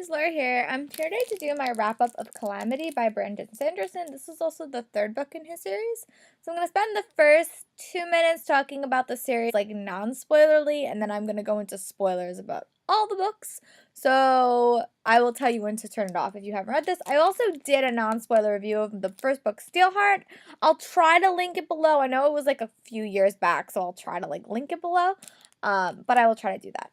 guys, Laura here. I'm here today to do my wrap-up of Calamity by Brandon Sanderson. This is also the third book in his series. So I'm going to spend the first 2 minutes talking about the series, like, non-spoilerly, and then I'm going to go into spoilers about all the books. So I will tell you when to turn it off if you haven't read this. I also did a non-spoiler review of the first book, Steelheart. I'll try to link it below. I know it was, like, a few years back, so I'll try to, like, link it below. But I will try to do that.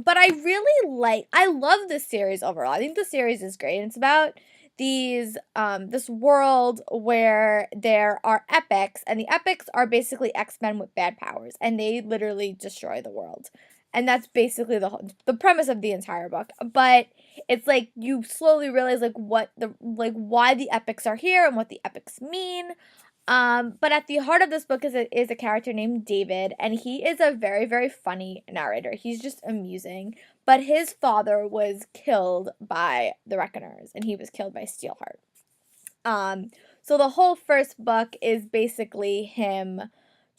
But I love this series overall. I think the series is great. It's about this world where there are epics, and the epics are basically X-Men with bad powers, and they literally destroy the world. And that's basically the premise of the entire book. But it's like you slowly realize why the epics are here and what the epics mean. But at the heart of this book is a character named David, and he is a very, very funny narrator. He's just amusing. But his father was killed by the Reckoners, and he was killed by Steelheart. So the whole first book is basically him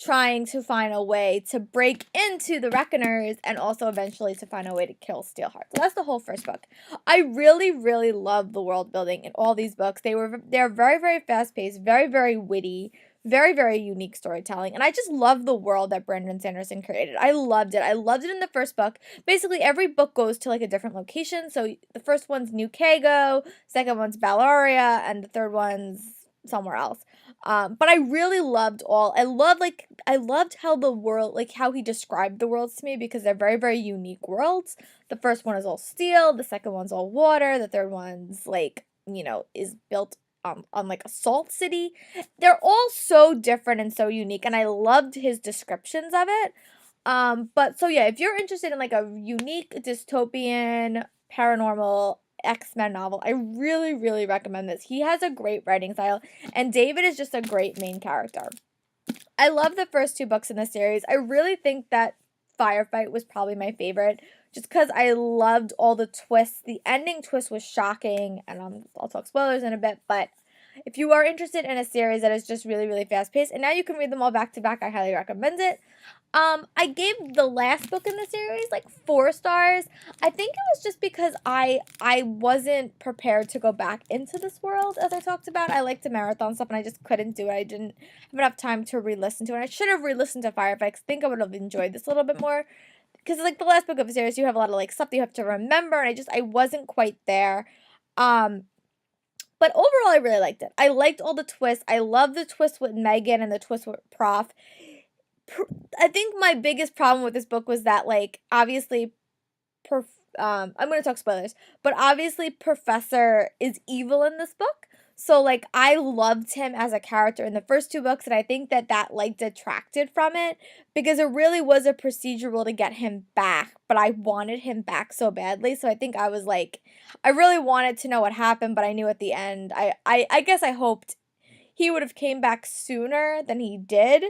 trying to find a way to break into the Reckoners and also eventually to find a way to kill Steelheart. So that's the whole first book. I really, really love the world building in all these books. They're very, very fast-paced, very, very witty, very, very unique storytelling. And I just love the world that Brandon Sanderson created. I loved it. I loved it in the first book. Basically, every book goes to like a different location. So the first one's New Kago, second one's Ballaria, and the third one's somewhere else. But I really loved I loved how the world, like how he described the worlds to me, because they're very, very unique worlds. The first one is all steel, the second one's all water, the third one's like, is built on like a salt city. They're all so different and so unique, and I loved his descriptions of it. But so yeah, if you're interested in like a unique dystopian paranormal X-Men novel, I really, really recommend this. He has a great writing style, and David is just a great main character. I love the first two books in the series. I really think that Firefight was probably my favorite, just because I loved all the twists. The ending twist was shocking, and I'll talk spoilers in a bit, but if you are interested in a series that is just really, really fast-paced, and now you can read them all back-to-back, I highly recommend it. I gave the last book in the series like 4 stars. I think it was just because I wasn't prepared to go back into this world, as I talked about. I like to marathon stuff, and I just couldn't do it. I didn't have enough time to re-listen to it. I should have re-listened to Firefight, because I think I would have enjoyed this a little bit more. Because like the last book of the series, you have a lot of like stuff that you have to remember, and I wasn't quite there. But overall, I really liked it. I liked all the twists. I love the twist with Megan and the twist with Prof. I think my biggest problem with this book was that, like, obviously, I'm going to talk spoilers, but obviously Professor is evil in this book. So, like, I loved him as a character in the first 2 books, and I think that like, detracted from it, because it really was a procedural to get him back, but I wanted him back so badly, so I think I was, like, I really wanted to know what happened, but I knew at the end, I guess I hoped he would have came back sooner than he did.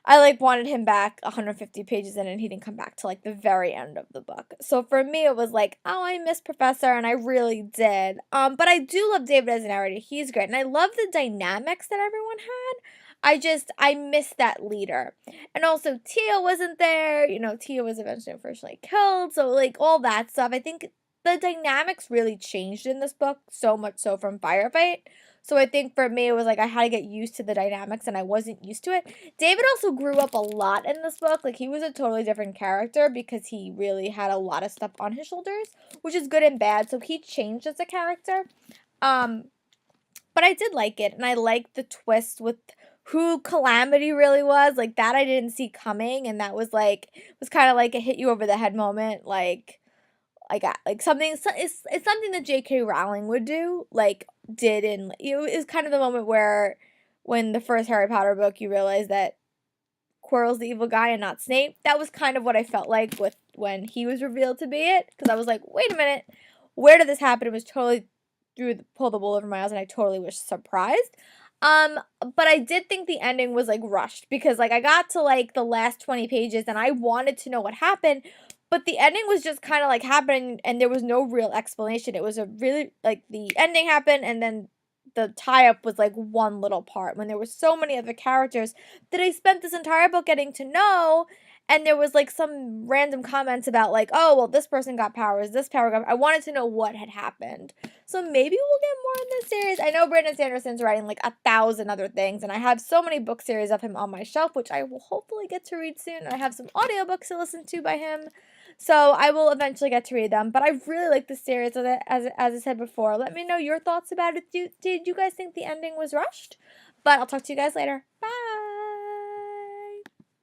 I, like, wanted him back 150 pages in, and he didn't come back till, like, the very end of the book. So for me, it was like, oh, I miss Professor, and I really did. But I do love David as a narrator. He's great, and I love the dynamics that everyone had. I miss that leader. And also, Tia wasn't there. Tia was eventually unfortunately killed, so, like, all that stuff. I think the dynamics really changed in this book, so much so from Firefight. So I think for me, it was like I had to get used to the dynamics, and I wasn't used to it. David also grew up a lot in this book. Like, he was a totally different character because he really had a lot of stuff on his shoulders, which is good and bad. So he changed as a character. But I did like it, and I liked the twist with who Calamity really was. Like, that I didn't see coming, and that was kind of like a hit you over the head moment. Something, it's something that J.K. Rowling would do, it was kind of the moment where, when the first Harry Potter book, you realize that Quirrell's the evil guy and not Snape. That was kind of what I felt like with when he was revealed to be it, because I was like, wait a minute, where did this happen? It was totally pull the wool over my eyes, and I totally was surprised. But I did think the ending was, like, rushed, because, like, I got to, like, the last 20 pages, and I wanted to know what happened, but the ending was just kind of, like, happening, and there was no real explanation. It was a really, like, the ending happened, and then the tie-up was, like, one little part, when there were so many other characters that I spent this entire book getting to know, and there was, like, some random comments about, like, "Oh, well, this person got powers, this power got" I wanted to know what had happened. So maybe we'll get more in this series. I know Brandon Sanderson's writing, like, 1,000 other things, and I have so many book series of him on my shelf, which I will hopefully get to read soon, and I have some audiobooks to listen to by him. So I will eventually get to read them, but I really like the series, as I said before. Let me know your thoughts about it. Did you guys think the ending was rushed? But I'll talk to you guys later. Bye!